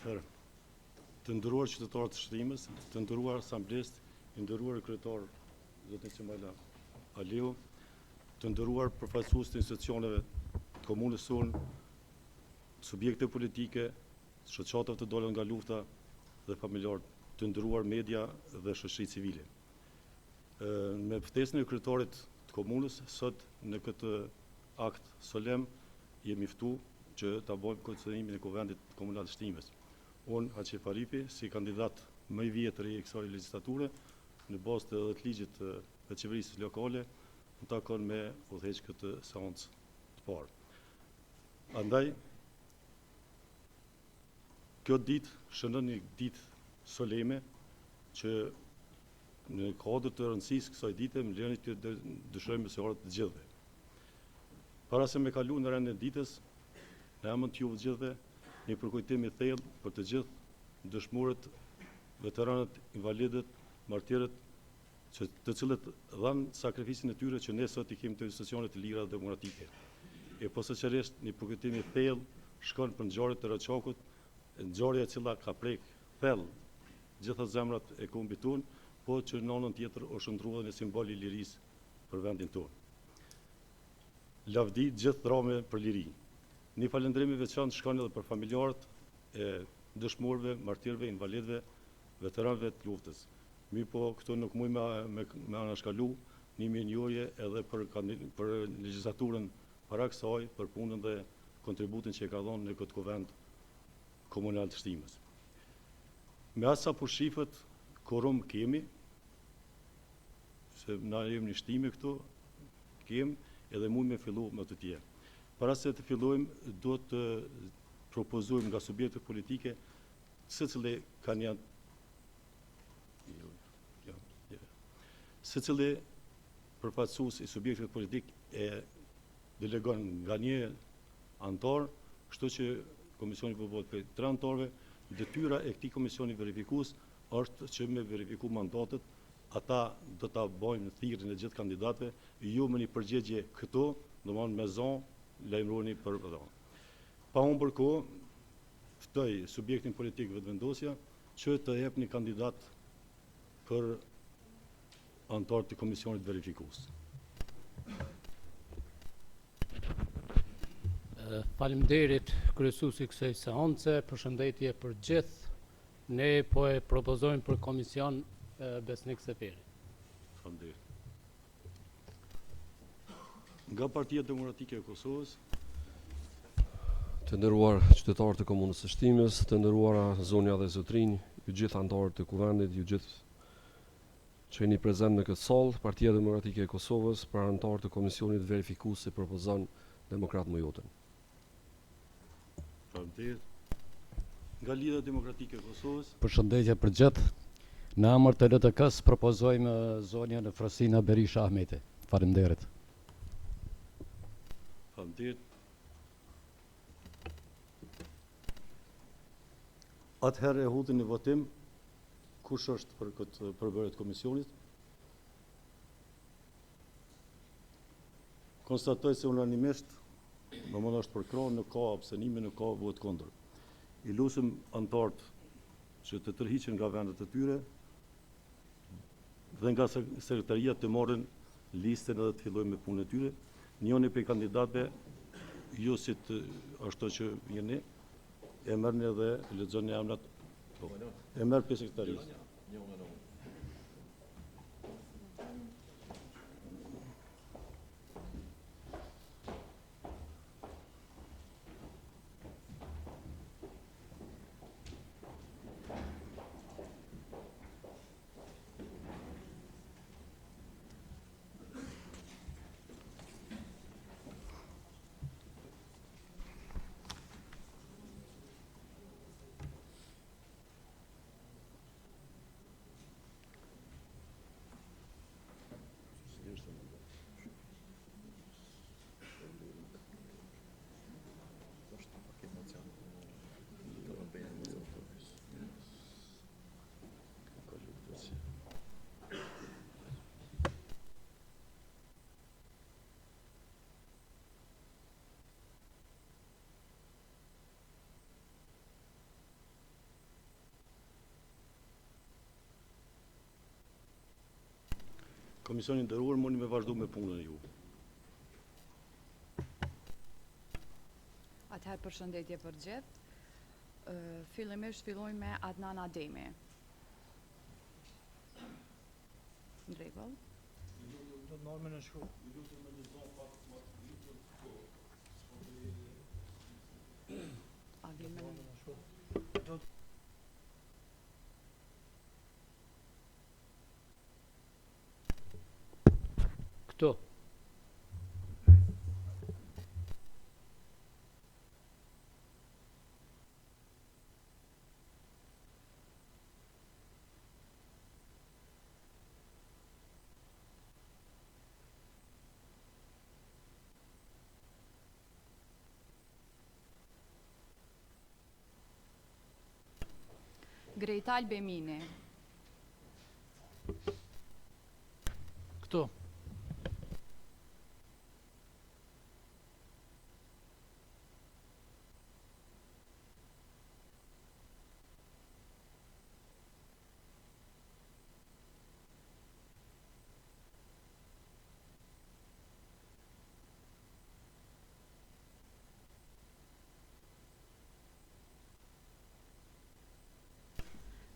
Atëherë, të nderuar qytetarë të shtrimës, të nderuar asamblesë, i nderuar kryetar zotin Qemala Aliu, të nderuar përfaqësues të institucioneve të komunës sonë, subjekte politike, shoqatave të dolën nga lufta dhe familjarë, të nderuar media dhe shoqëri civile. Me ftesën e kryetarit të komunës, sot në këtë akt solem jemi ftuar që ta bëjmë konsiderimin e Kuvendit Komunal të Shtrimës. Unë, Haqef Arifi, si kandidat më i vjetër i kësaj legjislature, në bazë të edhe të ligjit të qeverisë lokale, më takon me udhëheq këtë seancë të parë. Andaj, kjo ditë shënon një ditë soleme që në kuadër të rëndësisë kësaj dite më lejoni të dëshirojmë mësuesit të gjithëve. Para se me kalu në rendin e ditës, në emër të juve të gjithëve, një përkujtim i thellë për të gjithë dëshmorët, veteranët, invalidët, martirët, të cilët dhanë sakrificën e tyre që ne sot i kemi të institucione të lira dhe demokratike. E posaçërisht një përkujtim i thellë shkon për ngjarjet e Raçakut, ngjarje e cila ka prek thellë gjitha zemrat e kombit tonë, po që në anën tjetër u shndrua në simbol i lirisë për vendin tonë. Lavdi gjithë drame për liri. Një falëndrim i veçantë shkon edhe për familjarët e dëshmorëve, martirëve, invalidëve, veteranëve të luftës. Mi po këtu nuk muj me anashkalu një mirënjohje edhe për legjislaturën para kësaj, për punën dhe kontributin që e ka dhënë në këtë kuvend komunal të Shtrimës. Me asa për shifët, korum kemi, se na jemi një shtime këtu, kemi edhe mund me fillu me të tjerë. Para se të fillojmë, do të propozojmë nga subjekte politike secili kanë secili përfaqësues i subjektit politik e delegon nga një antar, kështu që komisioni përbohet për 3 antarëve. Detyra e këtij komisioni verifikues është që me verifiku mandatet, ata do ta bëjnë thirrjen e gjithë kandidatëve, ju me një përgjigje këtu, domthonë me zonë lajmëroni për vëdon. Pa humbur kohë, ftoj subjektin politik vetëvendosja që të jep një kandidat për antar të komisionit verifikues. Faleminderit kryesuesi kësaj seance, përshëndetje për gjithë. Ne po e propozojmë për komision Besnik Seferi. Faleminderit. Nga Partia Demokratike e Kosovës, të nderuar qytetarë të komunës së Shtrimës, të nderuara zonja dhe zotrinj, ju gjithë anëtarët të kuvendit, ju gjithë që jeni prezent në këtë sallë, Partia Demokratike e Kosovës, për anëtarë të komisionit verifikues se propozon Demokrat Mujotën. faleminderit. Nga Lidhja Demokratike e Kosovës, Përshëndetje për gjithë. Në emër të LTK-s propozojmë zonjën Frosina Berisha Ahmeti. Faleminderit. faleminderit. Atëherë e hudhim në votim, kush është për këtë përbërje të komisionit? Konstatoj se unanimisht, domosdoshmë është për krah, nuk ka abstenime, nuk ka vot kundër. I lutem anëtarët që të tërhiqen nga vendet e tyre dhe nga sekretaria të marrin listën edhe të fillojmë me punën e tyre. Njëri prej kandidatëve, ju si të ashtu që jeni, e merrni edhe lexoni emrat. E merr pjesë sekretarisë. Komisioni nderuar, mundi me vazhdu me punën e ju. Atëherë përshëndetje për gjithë. Fillimisht fillojmë me Adnan Ademi. Në rregull. Normën e shkruaj. A vjen me Këtu. Grejtal Bemini. Këtu.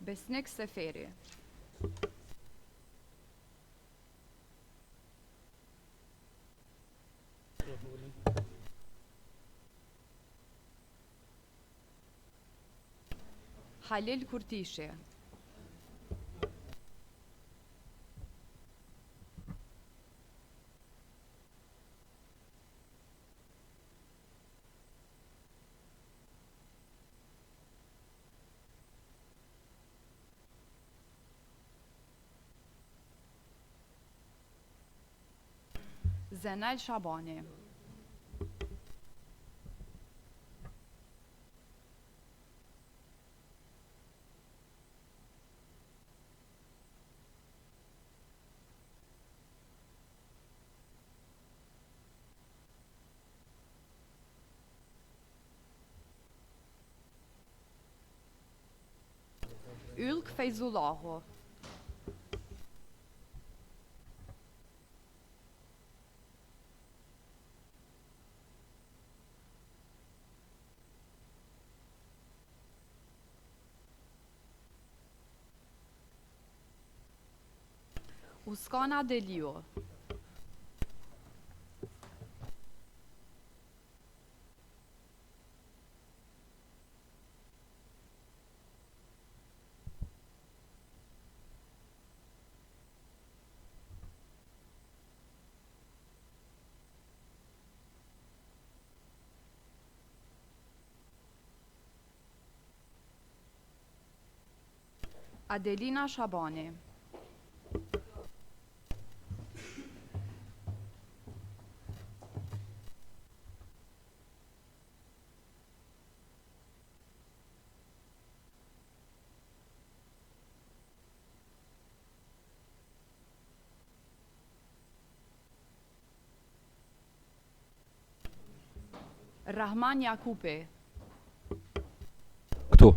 Besnik Seferi. Halil Kurtishi. Zenel Shabani. Ylk Fejzullahu. Uskana Deliu. Adelina Shabani. Rahman Jakupi. Këtu.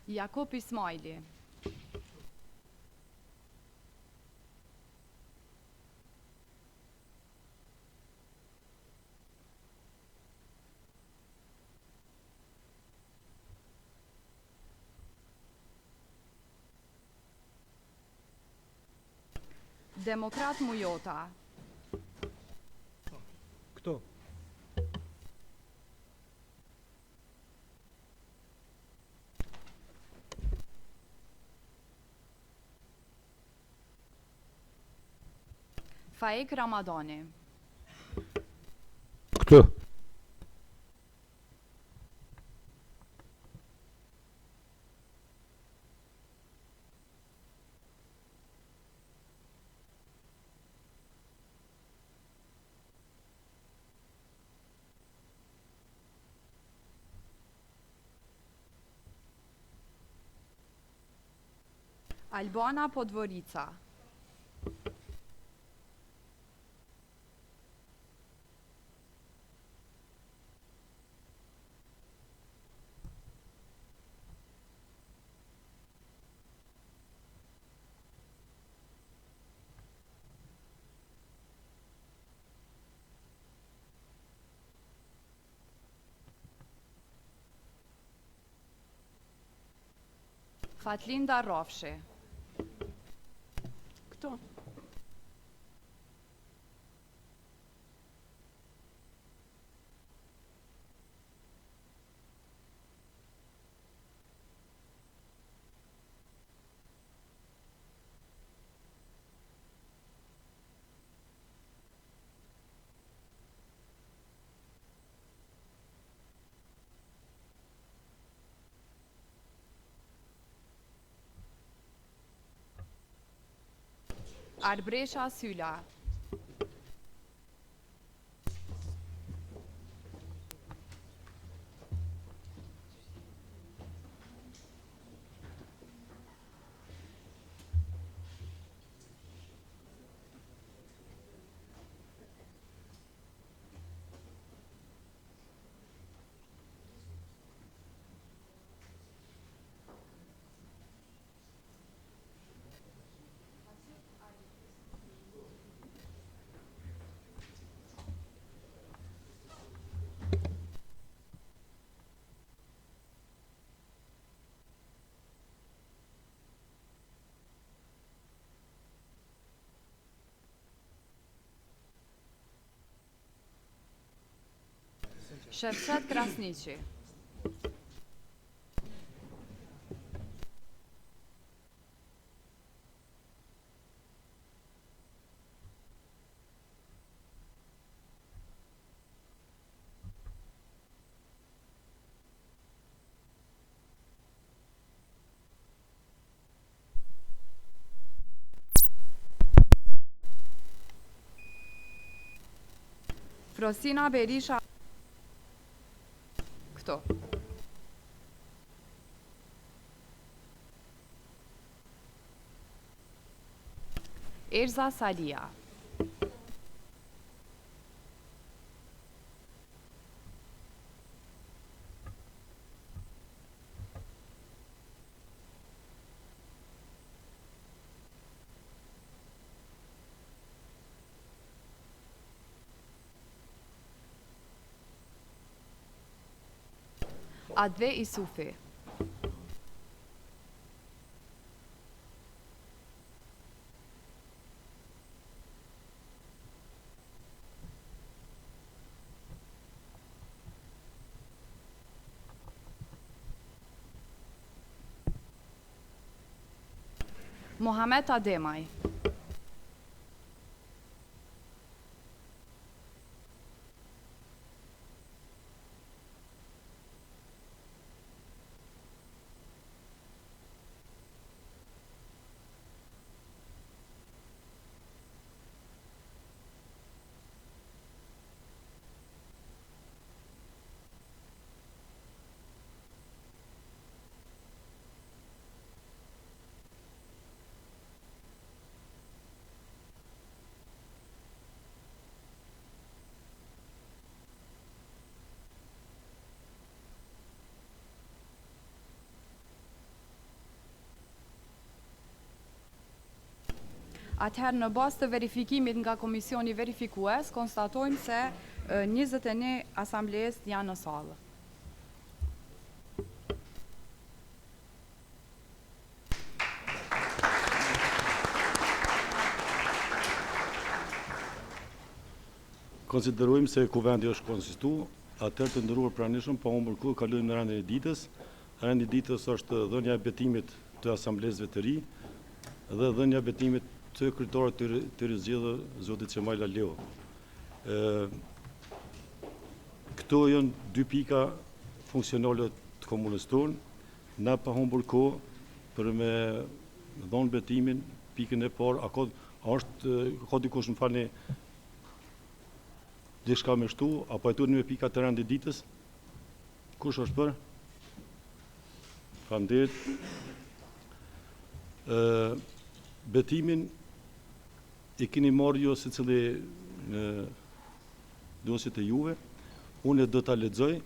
Jakub Ismaili. Demokrat Mujota. Këtu. Faik Ramadani. Këtu. Albana Podvorica. Fatlinda Rofshi. Këto. Arbresha Syla. Shevcet Krasniqi. Frosina Berisha. Këto. Erza Salia. Adve Isufi. Mohamed Ademaj. Atëherë në bazë të verifikimit nga komisioni verifikues, konstatojmë se 21 asamblesë janë në sallë. Konsiderojmë se kuvendi është konstitu, atëherë të nderuar pranishëm, pa humbur kohë, kalojmë në rendin e ditës. Rendi i ditës është dhënia e betimit të asamblesëve të ri dhe dhënia e betimit të kryetarit të rizgjedhur zotit Qemajla Leo. Këto janë dy pika funksionale të komunës tonë. Na pa humbur kohë për me dhënë betimin, pikën e parë, ka dikush më falni diçka me shtu, apo e tutni me pika të rendit ditës? Kush është për? Faleminderit. Betimin i keni marrë ju secili në dosjet e juve, unë do ta lexoj,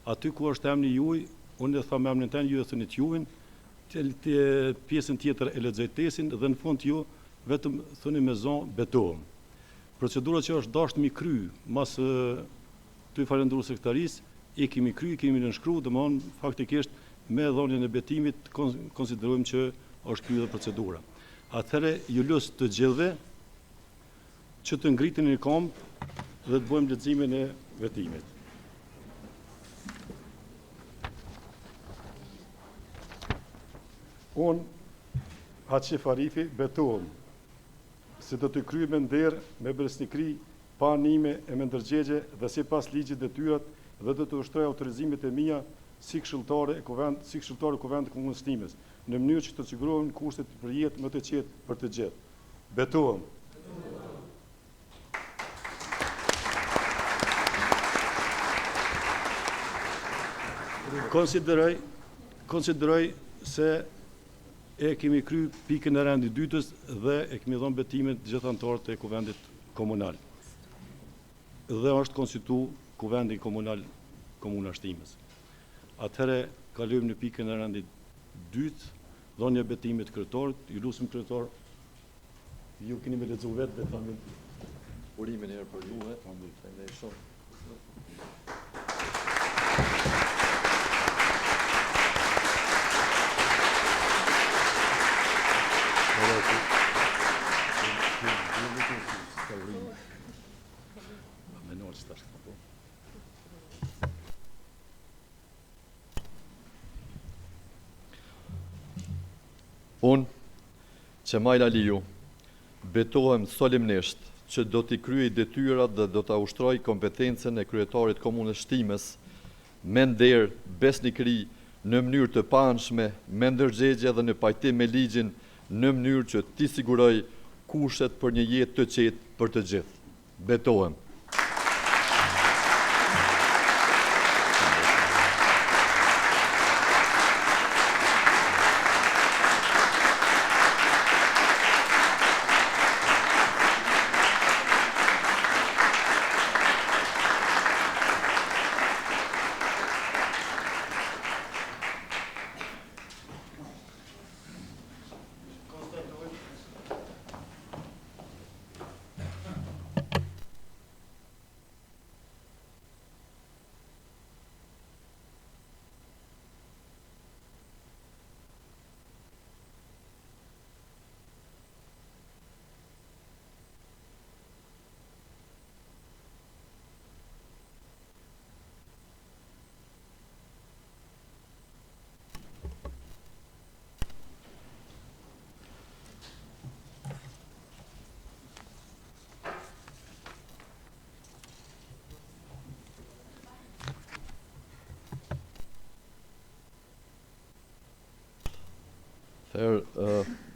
aty ku është emri juaj, unë e tham emrin tën, ju e thoni juven, pjesën tjetër e lexoj tesin dhe në fund ju vetëm thoni me zon betohem. Procedura që është dashur mi kry, mas ty falendëruar sekretarisë, i kemi kry, kemi nënshkruar, domthon faktikisht me dhënien e betimit konsiderojmë që është kryer procedura. Atëherë ju lutem të gjithëve që të ngriteni në këmbë dhe të bëjmë leximin e vetimit. Unë, Haqif Arifi, betohem se do të kryej me nder, me besnikëri, pa anime e me ndërgjegje dhe sipas ligjit detyrat dhe do të ushtroj autorizimet e mia si këshilltare e Kuvendit të Komunës Shtimes, në mënyrë që të sigurohen kushtet për jetë më të qetë për të gjithë. Betohem. Konsideroj se e kemi kry pikën e rendit dytës dhe e kemi dhënë betimin të gjithë anëtarët e Kuvendit Komunal. Dhe është konstitu Kuvendi Komunal Komuna Shtimes. Atëherë kalojmë në pikën e rendit dytë, dhënia e betimit kryetorit, ju lutem kryetor, ju keni me lexuar vetë betimin. Urimin herë për juve, ne shumë. Unë, Qemajl Aliu, betohem solemnisht që do t'i kryej detyrat dhe do t'a ushtroj kompetencën e kryetarit Komunës Shtimes me nder, besnikëri, në mënyrë të paanshme, me ndërgjegje dhe në pajtim me ligjin, në mënyrë që t'i siguroj kushtet për një jetë të qetë për të gjithë. Betohem.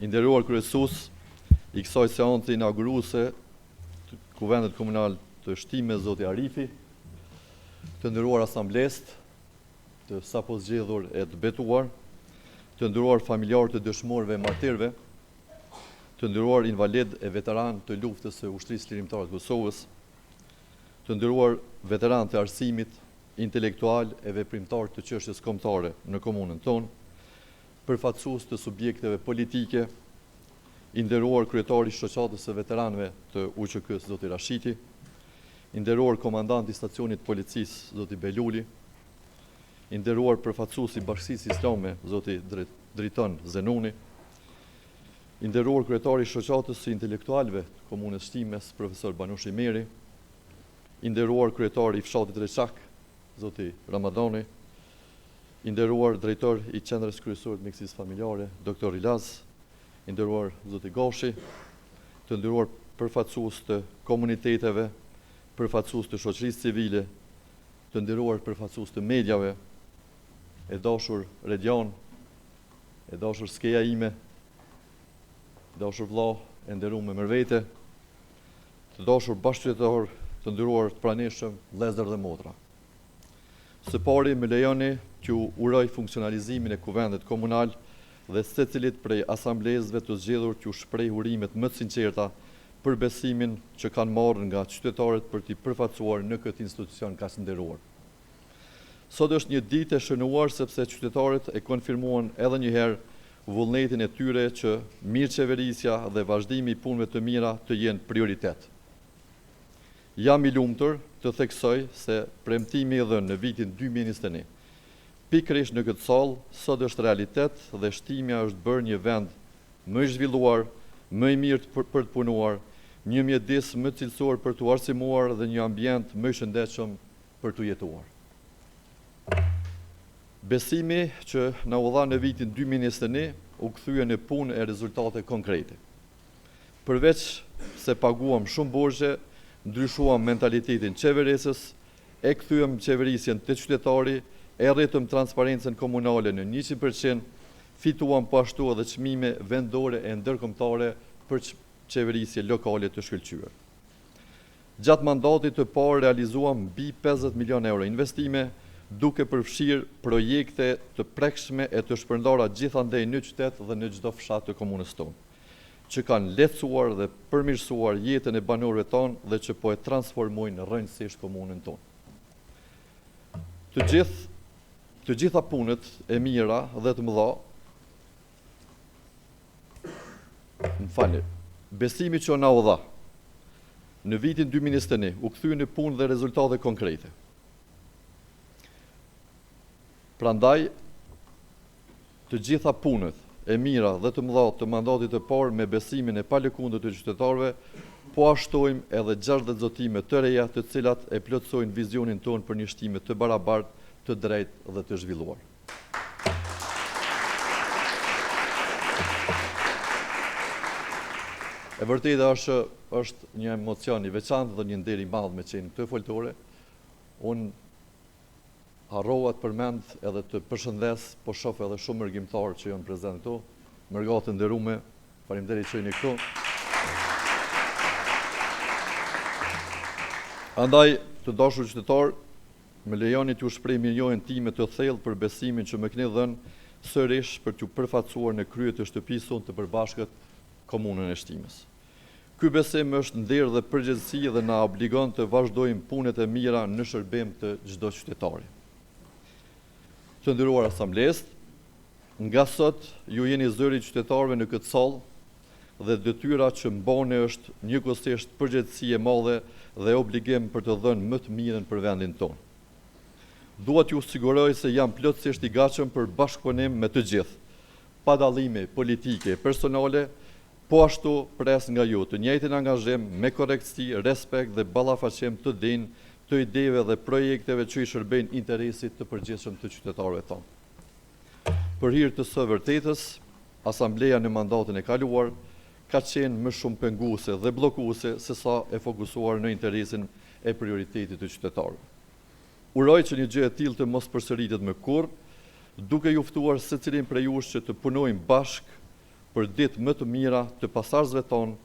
Nderuar kryesues i kësaj seance inauguruese të Kuvendit Komunal të Shtimes, zoti Arifi, të nderuar asamblesë, të sapo zgjedhur e të betuar, të nderuar familjarë të dëshmorëve e martirëve, të nderuar invalid e veteran të luftës së ushtrisë lirimtare të Kosovës, të nderuar veteran të arsimit, intelektual e veprimtar të çështjes kombëtare në komunën tonë, përfaqësues të subjekteve politike, i nderuar kryetari i shoqatës së veteranëve të UÇK-s zoti Rashiti, i nderuar komandanti i stacionit policisë zoti Beluli, i nderuar përfaqësuesi i Bashkisë Islame zoti Driton Zenuni, i nderuar kryetari i shoqatës së intelektualëve të komunës Shtimes profesor Banushi Meri, i nderuar kryetari i fshatit Reçak zoti Ramadani, i nderuar drejtor i qendrës kryesore të mjekësisë familjare, doktor Ilaz, i nderuar zoti Goshi, të nderuar përfaqësues të komuniteteve, përfaqësues të shoqërisë civile, të nderuar përfaqësues të mediave, e dashur Redion, e dashur skeja ime, dashur vëlla e nderuar me Mërvete, të dashur bashkëqytetar, të nderuar të pranishëm, vëllezër dhe motra. Së pari më lejoni që uroj funksionalizimin e Kuvendit Komunal dhe secilit prej asamblezëve të zgjedhur t'ju shpreh urimet më të sinqerta për besimin që kanë marrë nga qytetarët për t'i përfaqësuar në këtë institucion kaq nderuar. Sot është një ditë e shënuar sepse qytetarët e konfirmuan edhe një herë vullnetin e tyre që mirëqeverisja dhe vazhdimi i punëve të mira të jenë prioritet. Jam i lumtur të theksoj se premtimi i dhënë në vitin 2021 pikërisht në këtë sallë sot është realitet dhe shtimja është bërë një vend më i zhvilluar, më i mirë për të punuar, një mjedis më cilësor për të arsimuar dhe një ambient më i shëndetshëm për të jetuar. Besimi që na u dha në vitin 2021 u kthye në punë e rezultate konkrete. Përveç se paguam shumë borxhe, ndryshuam mentalitetin qeverisës, e kthyem qeverisjen te qytetari, e rritëm transparencën komunale në 100%, fituam po ashtu edhe çmime vendore e ndërkombëtare për qeverisje lokale të shkëlqyer. Gjatë mandatit të parë realizuam mbi 50 milion euro investime, duke përfshirë projekte të prekshme e të shpërndara gjithandej në qytet dhe në çdo fshat të komunës tonë, që kanë lehtësuar dhe përmirësuar jetën e banorëve tonë dhe që po e transformojnë rrënjësisht komunën tonë. Të gjitha punët e mira dhe të mëdha, besimi që na u dha në vitin 2021 u kthye në punë dhe rezultate konkrete. Prandaj, të gjitha punët e mira dhe të mëdha të mandatit të parë me besimin e palëkundër të qytetarëve, po ashtojmë edhe 60 zotime të reja të cilat e plotësojnë vizionin tonë për një shtime të barabartë, të drejtë dhe të zhvilluar. E vërtetë është një emocion i veçantë dhe një nder i madh me qenë këtë foltore. Unë harrova të përmend edhe të përshëndes, po shoh edhe shumë mërgjimtar që janë prezant këtu. Mërgatë të nderuame, faleminderit që jeni këtu. Andaj, të dashur qytetar, më lejoni t'ju shpreh mirënjohjen time të thellë për besimin që më keni dhënë sërish për t'ju përfaqësuar në krye të shtëpisë sonë të përbashkët komunën e Shtimës. Ky besim është nder dhe përgjegjësi dhe na obligon të vazhdojmë punët e mira në shërbim të çdo qytetari. Të nderuar asamblesë, nga sot ju jeni zëri i qytetarëve në këtë sallë dhe detyra që mbani është njëkohësisht përgjegjësi e madhe dhe obligim për të dhënë më të mirën për vendin tonë. Dua t'ju siguroj se jam plotësisht i gatshëm për bashkëpunim me të gjithë, pa dallime politike e personale, po ashtu pres nga ju të njëjtin angazhim me korrektësi, respekt dhe ballafaqim të dinj të ideve dhe projekteve që i shërbejnë interesit të përgjithshëm të qytetarëve tonë. Për hir të së vërtetës, asambleja në mandatin e kaluar ka qenë më shumë penguese dhe bllokuese se sa e fokusuar në interesin e prioritetit të qytetarëve. Uroj që një gjë e tillë të mos përsëritet më kurrë, duke ju ftuar secilin prej jush që të punojmë bashkë për ditë më të mira të pasardhësve tonë,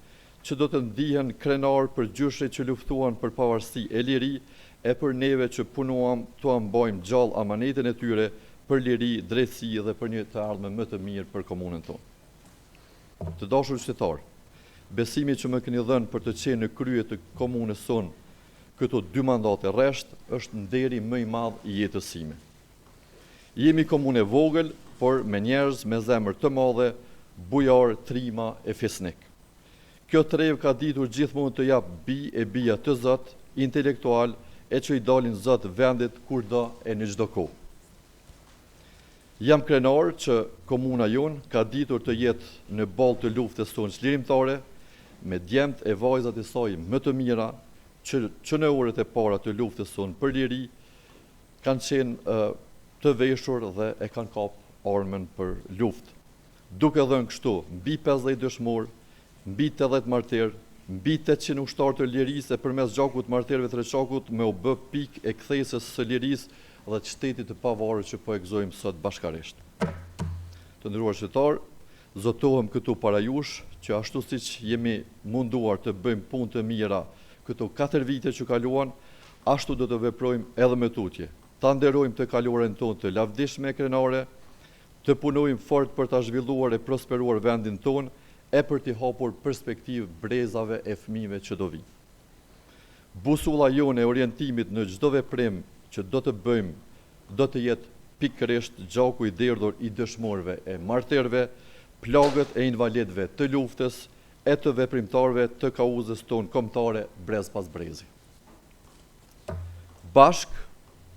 që do të ndihen krenar për gjyshit që luftuan për pavarësi e liri, e për neve që punuam të ambojmë gjallë amanetin e tyre për liri, drejtësi dhe për një të ardhme më të mirë për komunën tonë. Të dashur qytetar, besimi që më keni dhënë për të qenë në krye të komunës sonë këto 2 mandate rresht është nderi më i madh i jetës sime. Jemi komunë e vogël, por me njerëz me zemër të madhe, bujar, trima e fesnik. Kjo trev ka ditur gjithmonë të jap e bija të Zot, intelektual e që i dalin Zot vendit kurdo e në çdo kohë. Jam krenar që komuna jonë ka ditur të jetë në ballë të luftës tonë çlirimtare, me djemt e vajzat e saj më të mira, që në orët e para të luftës sonë për liri, kanë qenë të veshur dhe e kanë kap armën për luftë. Duke dhënë kështu, mbi 50 dëshmor, mbi 80 martir, mbi 800 ushtarë të lirisë e përmes gjakut martirëve të Reçakut me u bë pikë e kthesës së lirisë dhe të shtetit të pavarur që po e gëzojmë sot bashkarisht. Të nderuar qytetar, zotohem këtu para jush që ashtu siç jemi munduar të bëjmë punë të mira këto 4 vite që kaluan, ashtu do të veprojmë edhe me tutje. Ta nderojmë të kaluarën tonë të lavdishme e krenare, të punojmë fort për të zhvilluar e prosperuar vendin tonë e për t'i hapur perspektivë brezave e fëmijëve që do vinë. Busulla jone e orientimit në çdo veprim që do të bëjmë do të jetë pikërisht gjaku i derdhur i dëshmorëve e martërëve, plagët e invalidëve të luftës e të veprimtarëve të kauzës tonë kombëtare brez pas brezi. Bashk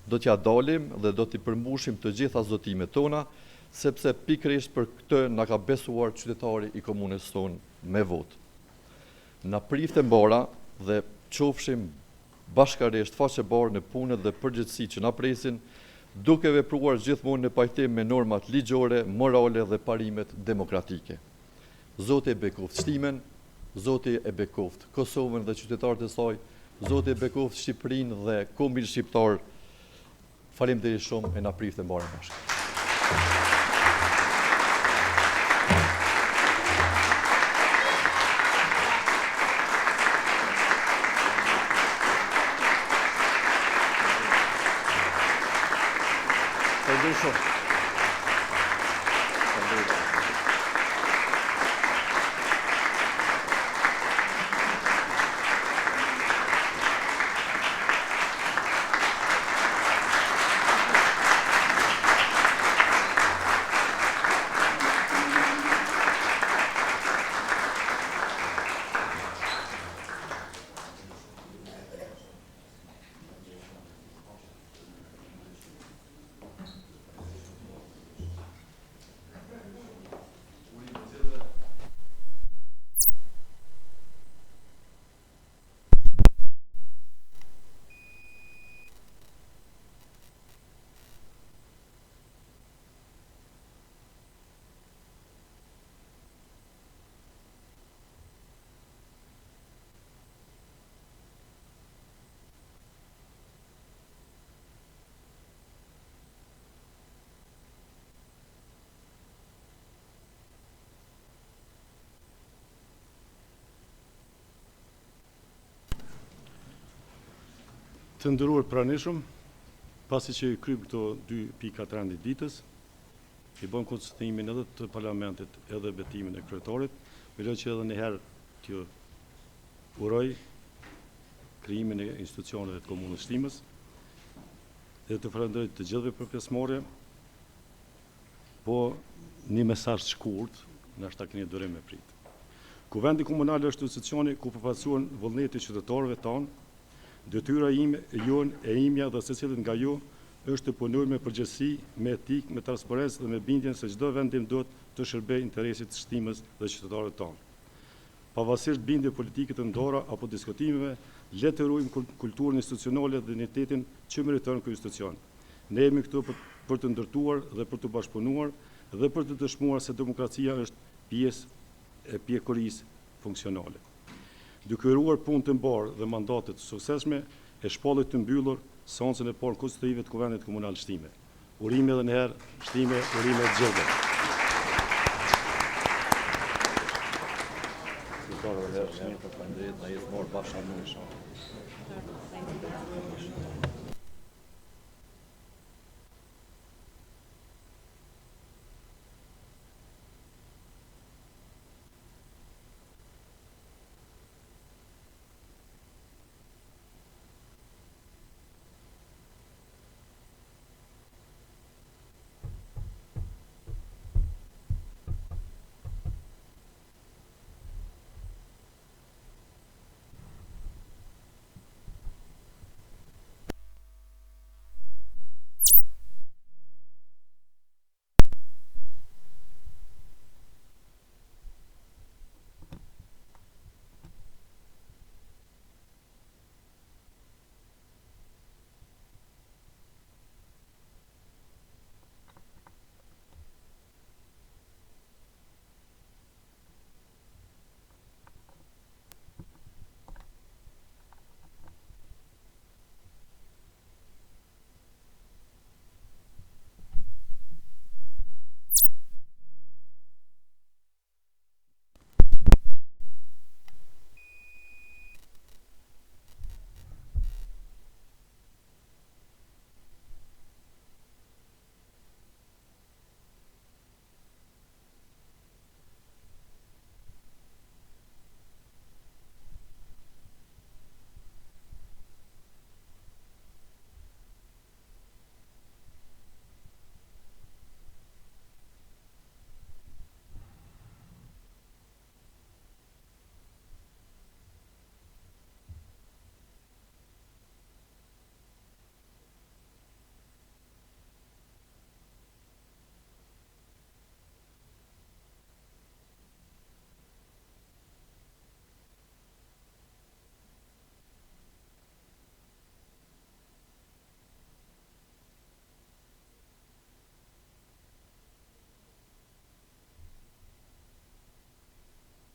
do t'ja dalim dhe do t'i përmbushim të gjitha zotimet tona, sepse pikërisht për këtë na ka besuar qytetari i komunës tonë me votë. Na prifte mbara dhe qofshim bashkarisht faqebarë në punët dhe përgjithësi që na presin, duke vepruar gjithmonë në pajtim me normat ligjore, morale dhe parimet demokratike. Zoti e bekoft shtimen, Zoti e bekoft Kosovën dhe qytetarët e saj, Zoti e bekoft Shqipërinë dhe kombin shqiptar. Faleminderit shumë e na prifte mbara bashkë. Faleminderit shumë. Të nderuar pranishëm, pasi që i kryp këto 2 pika të randit ditës, i bën konstatimin edhe të parlamentit edhe betimin e kryetarit, me që edhe njëherë t'ju uroj krijimin e institucioneve të komunës Shtimës dhe të falenderoj të gjithëve për pjesëmarrje, po një mesazh të shkurt, ndoshta keni durim me prit. Kuvendi komunal është institucioni ku përfaqësohen vullneti i qytetarëve tanë. Detyra ime, jonë e imja dhe secilit nga ju është të punojmë me përgjegjësi, me etikë, me transparencë dhe me bindjen se çdo vendim do të shërbejë interesit të Shtimës dhe qytetarëve tanë. Pavarësisht bindje politike të ndora apo diskutimeve, le të ruajmë kulturën institucionale dhe identitetin që meriton ky institucion. Ne jemi këtu për të ndërtuar dhe për të bashkëpunuar dhe për të dëshmuar se demokracia është pjesë e pjekurisë funksionale. Duke ruar punë të mbarë dhe mandatet të suksesshme, e shpallit të mbyllur seancën e parë konstitutive të Kuvendit Komunal Shtime. Urime edhe një herë, Shtime, urime të gjithëve. Faleminderit, na jetë morë bashkë në